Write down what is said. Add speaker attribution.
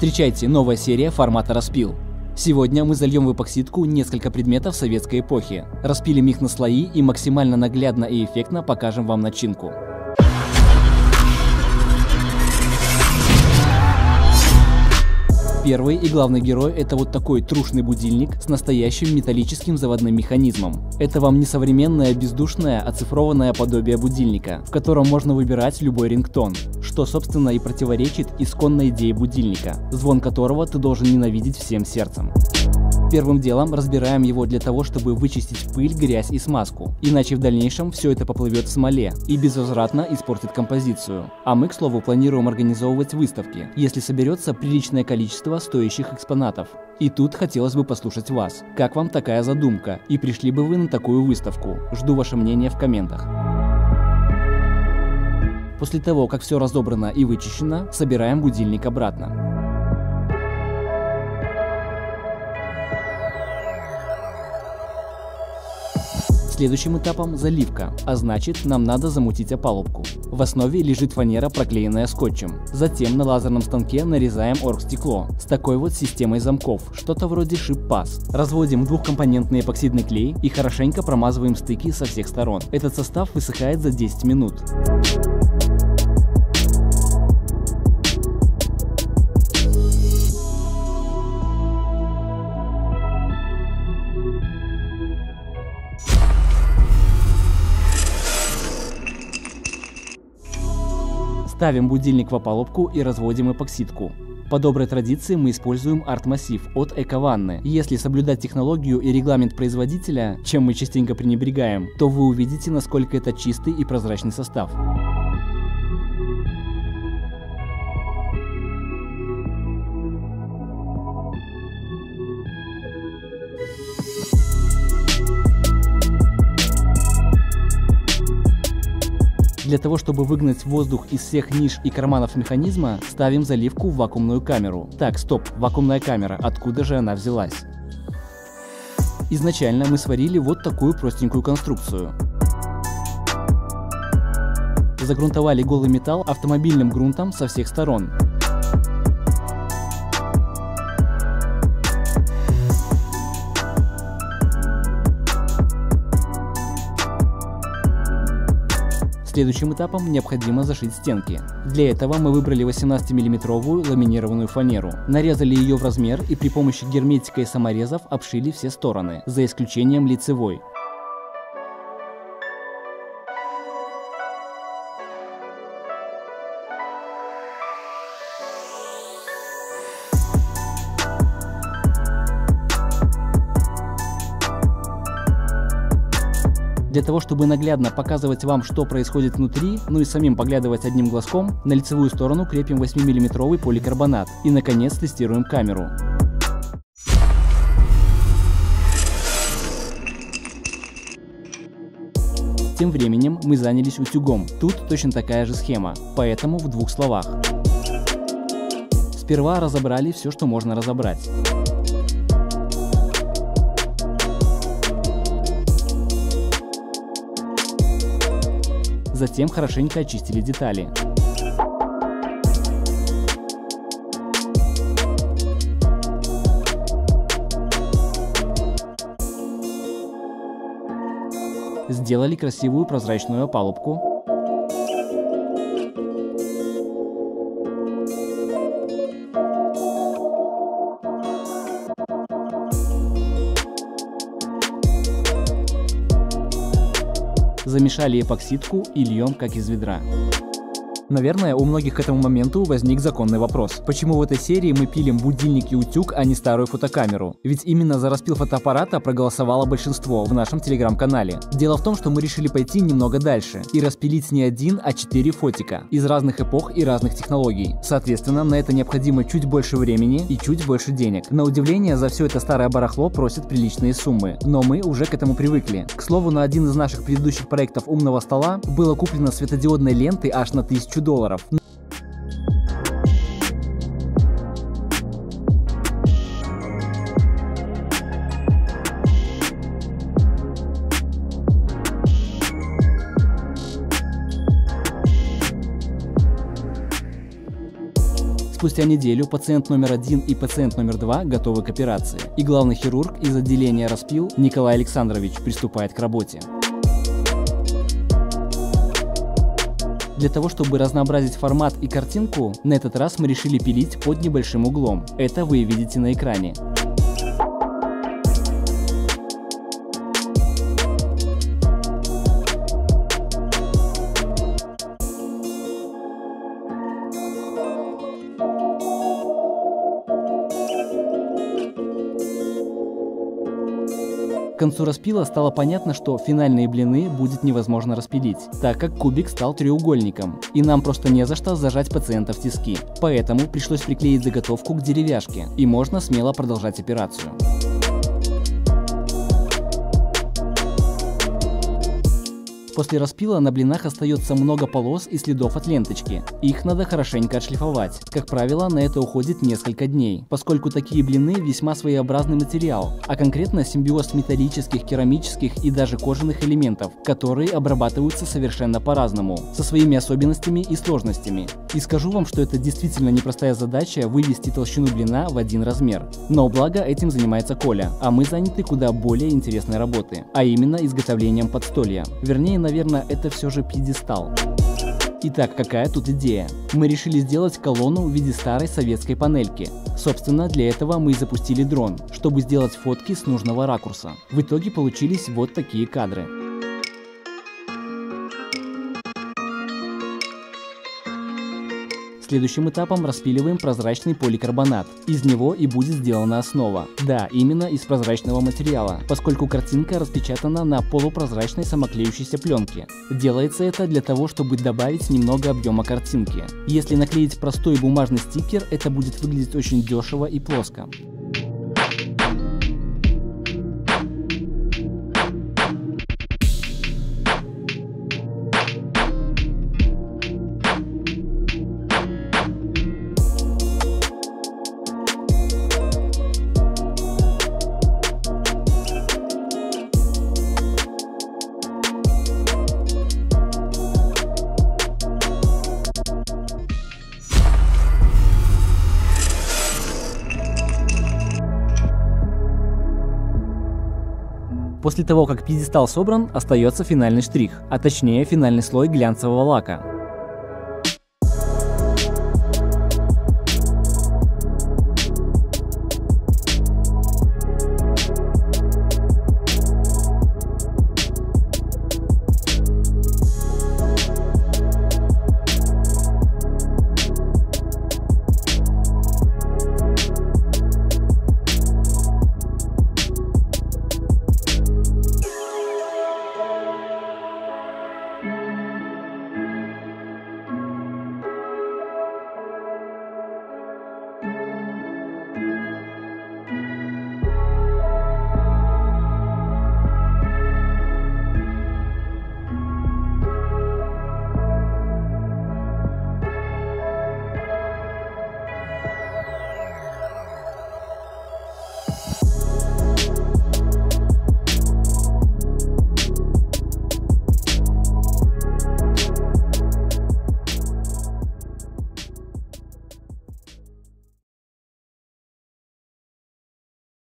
Speaker 1: Встречайте, новая серия формата «Распил». Сегодня мы зальем в эпоксидку несколько предметов советской эпохи, распилим их на слои и максимально наглядно и эффектно покажем вам начинку. Первый и главный герой — это вот такой трушный будильник с настоящим металлическим заводным механизмом. Это вам не современное бездушное оцифрованное подобие будильника, в котором можно выбирать любой рингтон, что собственно и противоречит исконной идее будильника, звон которого ты должен ненавидеть всем сердцем. Первым делом разбираем его для того, чтобы вычистить пыль, грязь и смазку, иначе в дальнейшем все это поплывет в смоле и безвозвратно испортит композицию. А мы, к слову, планируем организовывать выставки, если соберется приличное количество стоящих экспонатов. И тут хотелось бы послушать вас. Как вам такая задумка? И пришли бы вы на такую выставку? Жду ваше мнение в комментах. После того, как все разобрано и вычищено, собираем будильник обратно. Следующим этапом заливка, а значит, нам надо замутить опалубку. В основе лежит фанера, проклеенная скотчем. Затем на лазерном станке нарезаем оргстекло с такой вот системой замков, что-то вроде шип-паз. Разводим двухкомпонентный эпоксидный клей и хорошенько промазываем стыки со всех сторон. Этот состав высыхает за 10 минут. Ставим будильник в опалубку и разводим эпоксидку. По доброй традиции мы используем арт-массив от Эко-Ванны. Если соблюдать технологию и регламент производителя, чем мы частенько пренебрегаем, то вы увидите, насколько это чистый и прозрачный состав. Для того, чтобы выгнать воздух из всех ниш и карманов механизма, ставим заливку в вакуумную камеру. Так, стоп, вакуумная камера, откуда же она взялась? Изначально мы сварили вот такую простенькую конструкцию. Загрунтовали голый металл автомобильным грунтом со всех сторон. Следующим этапом необходимо зашить стенки. Для этого мы выбрали 18-мм ламинированную фанеру, нарезали ее в размер и при помощи герметика и саморезов обшили все стороны, за исключением лицевой. Для того, чтобы наглядно показывать вам, что происходит внутри, ну и самим поглядывать одним глазком, на лицевую сторону крепим 8-мм поликарбонат и, наконец, тестируем камеру. Тем временем мы занялись утюгом. Тут точно такая же схема, поэтому в двух словах. Сперва разобрали все, что можно разобрать. Затем хорошенько очистили детали. Сделали красивую прозрачную опалубку. Замешали эпоксидку и льем как из ведра. Наверное, у многих к этому моменту возник законный вопрос. Почему в этой серии мы пилим будильник и утюг, а не старую фотокамеру? Ведь именно за распил фотоаппарата проголосовало большинство в нашем телеграм-канале. Дело в том, что мы решили пойти немного дальше и распилить не один, а 4 фотика из разных эпох и разных технологий. Соответственно, на это необходимо чуть больше времени и чуть больше денег. На удивление, за все это старое барахло просят приличные суммы, но мы уже к этому привыкли. К слову, на один из наших предыдущих проектов умного стола было куплено светодиодной ленты аж на $1000. Спустя неделю пациент номер 1 и пациент номер 2 готовы к операции, и главный хирург из отделения распил Николай Александрович приступает к работе. Для того, чтобы разнообразить формат и картинку, на этот раз мы решили пилить под небольшим углом. Это вы видите на экране. К концу распила стало понятно, что финальные блины будет невозможно распилить, так как кубик стал треугольником, и нам просто не за что зажать пациента в тиски. Поэтому пришлось приклеить заготовку к деревяшке, и можно смело продолжать операцию. После распила на блинах остается много полос и следов от ленточки. Их надо хорошенько отшлифовать. Как правило, на это уходит несколько дней, поскольку такие блины весьма своеобразный материал, а конкретно симбиоз металлических, керамических и даже кожаных элементов, которые обрабатываются совершенно по-разному, со своими особенностями и сложностями. И скажу вам, что это действительно непростая задача вывести толщину блина в один размер. Но благо этим занимается Коля, а мы заняты куда более интересной работой, а именно изготовлением подстолья. Вернее, наверное, это все же пьедестал. Итак, какая тут идея? Мы решили сделать колонну в виде старой советской панельки. Собственно, для этого мы и запустили дрон, чтобы сделать фотки с нужного ракурса. В итоге получились вот такие кадры. Следующим этапом распиливаем прозрачный поликарбонат. Из него и будет сделана основа. Да, именно из прозрачного материала, поскольку картинка распечатана на полупрозрачной самоклеющейся пленке. Делается это для того, чтобы добавить немного объема картинки. Если наклеить простой бумажный стикер, это будет выглядеть очень дешево и плоско. После того, как пьедестал собран, остается финальный штрих, а точнее финальный слой глянцевого лака.